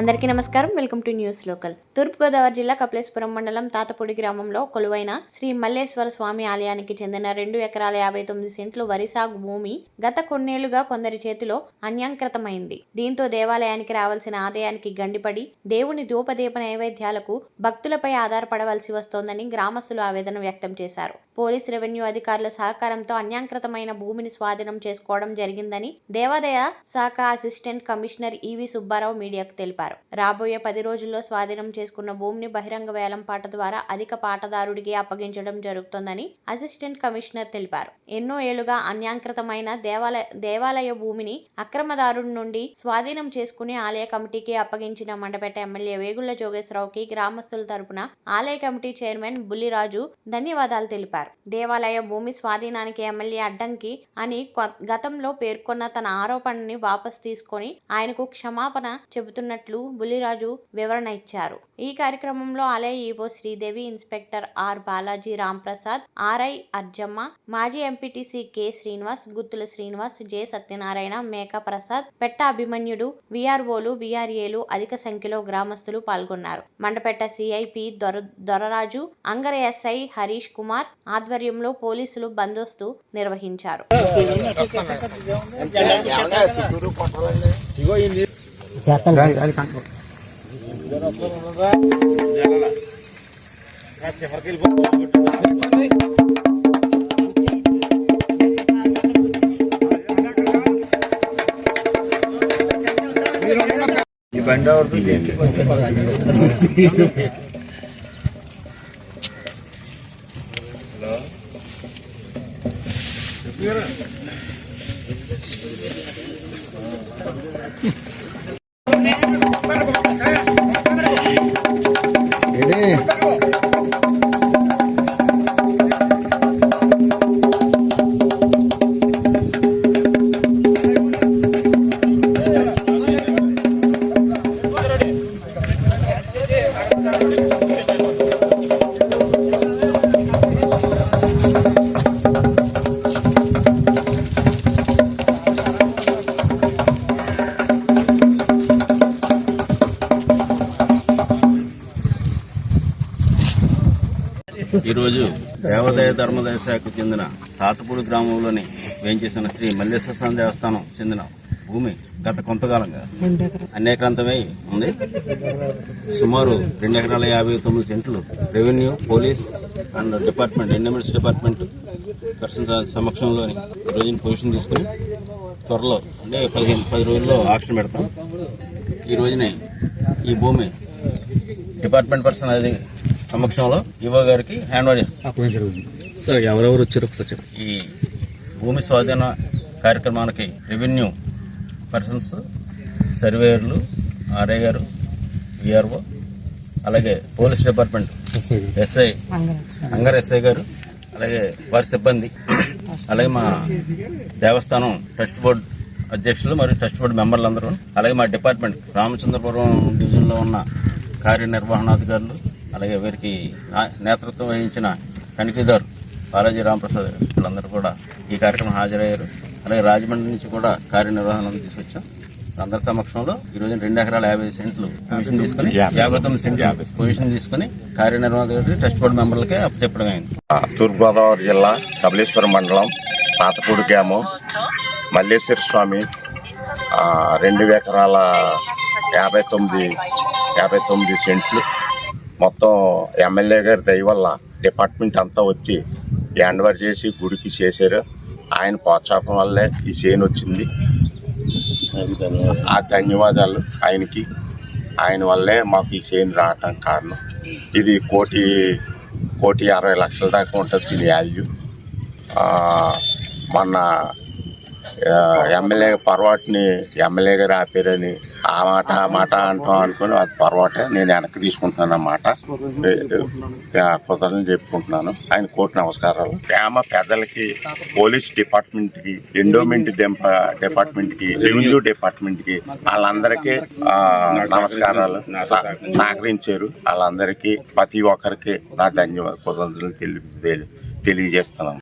అందరికీ నమస్కారం. Welcome to News Local. Turpugodavari జిల్లా కపిలేశ్వరం మండలం తాతపూడి గ్రామంలో కొలువైన శ్రీ మల్లేశ్వర స్వామి ఆలయానికి చెందిన 2 ఎకరాల 59 సెంట్లు వరి సాగు భూమి గత కొన్నేళ్లుగా కొందరి చేతిలో అన్యాంకృతమైంది. దీంతో దేవాలయానికి రావాల్సిన ఆదాయానికి గండిపడి దేవుని ధూపదీప నైవేద్యాలకు భక్తులపై ఆధారపడవలసి వస్తోందని గ్రామస్తులు ఆవేదన వ్యక్తం చేశారు. పోలీస్ రెవెన్యూ అధికారుల సహకారంతో అన్యాంకృతమైన భూమిని స్వాధీనం చేసుకోవడం జరిగిందని దేవాదాయ శాఖ అసిస్టెంట్ కమిషనర్ ఈవి సుబ్బారావు మీడియాకు తెలిపారు. రాబోయే 10 రోజుల్లో స్వాధీనం చేసుకున్న భూమిని బహిరంగ వేలం పాట ద్వారా అధిక పాటదారుడికి అప్పగించడం జరుగుతోందని అసిస్టెంట్ కమిషనర్ తెలిపారు. ఎన్నో ఏళ్లుగా అన్యాంకృతమైన దేవాలయ భూమిని అక్రమదారుడి నుండి స్వాధీనం చేసుకుని ఆలయ కమిటీకి అప్పగించిన మండపేట ఎమ్మెల్యే వేగుళ్ల జోగేశ్వరరావుకి గ్రామస్తుల తరపున ఆలయ కమిటీ చైర్మన్ బుల్లిరాజు ధన్యవాదాలు తెలిపారు. దేవాలయ భూమి స్వాధీనానికి ఎమ్మెల్యే అడ్డంకి అని గతంలో పేర్కొన్న తన ఆరోపణని వాపసు తీసుకొని ఆయనకు క్షమాపణ చెబుతున్నట్లు బుల్లిరాజు వివరణ ఇచ్చారు. ఈ కార్యక్రమంలో ఆలయ EO Sridevi, inspector R Balaji Ramprasad, RI Arjamma, మాజీ MPTC K Srinivas, Guttula Srinivas, J Satyanarayana, Meka Prasad, Petta Abhimanyudu, విఆర్ఓలు, విఆర్ఏలు అధిక సంఖ్యలో గ్రామస్తులు పాల్గొన్నారు. మండపేట సిఐపి దొరరాజు, అంగర ఎస్ఐ హరీష్ కుమార్ ఆధ్వర్యంలో పోలీసులు బందోబస్తు నిర్వహించారు. ఈ బండి ఈరోజు దేవాదాయ ధర్మదాయ శాఖకు చెందిన తాతపూడి గ్రామంలోని వేయించేసిన శ్రీ మల్లేశ్వర స్వామి దేవస్థానం చెందిన భూమి గత కొంతకాలంగా అన్యాక్రాంతమై ఉంది. సుమారు 2 ఎకరాల 59 సెంట్లు revenue, police and department, endowments department person సమక్షంలోని రోజున పొజిషన్ తీసుకుని త్వరలో అంటే 10 రోజుల్లో ఆక్షన్ పెడతాం. ఈ రోజునే ఈ భూమి డిపార్ట్మెంట్ పర్సన్ అది సమక్షంలో ఈవో గారికి హ్యాండ్ ఓవర్ సార్. ఎవరెవరు వచ్చారు ఒకసారి? ఈ భూమి స్వాధీన కార్యక్రమానికి రెవెన్యూ పర్సన్స్, సర్వేయర్లు, ఆర్ఐ గారు, విఆర్ఓ, అలాగే పోలీస్ డిపార్ట్మెంట్ ఎస్ఐ అంగర్ ఎస్ఐ గారు, అలాగే వారి సిబ్బంది, అలాగే మా దేవస్థానం ట్రస్ట్ బోర్డు అధ్యక్షులు మరియు ట్రస్ట్ బోర్డు మెంబర్లు అందరూ, అలాగే మా డిపార్ట్మెంట్ రామచంద్రపురం డివిజన్లో ఉన్న కార్యనిర్వహణాధికారులు, అలాగే వీరికి నేతృత్వం వహించిన తనిఖీదారు బాలాజీ రాంప్రసాద్ వీళ్ళందరూ కూడా ఈ కార్యక్రమం హాజరయ్యారు. అలాగే రాజమండ్రి నుంచి కూడా కార్యనిర్వహణ తీసుకొచ్చాం. అందరి సమక్షంలో ఈరోజు 2 ఎకరాల 50 సెంట్లు పొజిషన్ తీసుకుని 59 సెంట్లు పొజిషన్ తీసుకుని కార్యనిర్వహణ ట్రస్ట్ బోర్డు మెంబర్లకే చెప్పడం అయింది. తూర్పుగోదావరి జిల్లా కపిలేశ్వరం మండలం తాతపూడి గ్రామం మల్లేశ్వర స్వామి 2 ఎకరాల 59 సెంట్లు మొత్తం ఎమ్మెల్యే గారి దయ వల్ల డిపార్ట్మెంట్ అంతా వచ్చి హ్యాండ్ ఓవర్ చేసి గుడికి చేశారు. ఆయన ప్రోత్సాహం వల్లే ఈ చేను వచ్చింది. ఆ ధన్యవాదాలు ఆయనకి. ఆయన వల్లే మాకు ఈ చేను రావటం కారణం. ఇది 1,60,00,000 దాకా ఉంటుంది దీని వాల్యూ. మొన్న ఎమ్మెల్యే పొరపాటుని ఎమ్మెల్యే గారు ఆపారని ఆ మాట అంటాం అనుకుని అది పొరపాటే. నేను వెనక్కి తీసుకుంటున్నాను అన్నమాట. కృతజ్ఞతలు చెప్పుకుంటున్నాను. ఆయన కోర్టు నమస్కారాలు. గ్రామ పెద్దలకి, పోలీస్ డిపార్ట్మెంట్కి, ఎండోమెంట్ డిపార్ట్మెంట్కి, రెవెన్యూ డిపార్ట్మెంట్కి వాళ్ళందరికీ నమస్కారాలు. సహకరించారు వాళ్ళందరికీ, ప్రతి ఒక్కరికి నా కృతజ్ఞతలు తెలియజేస్తున్నాను.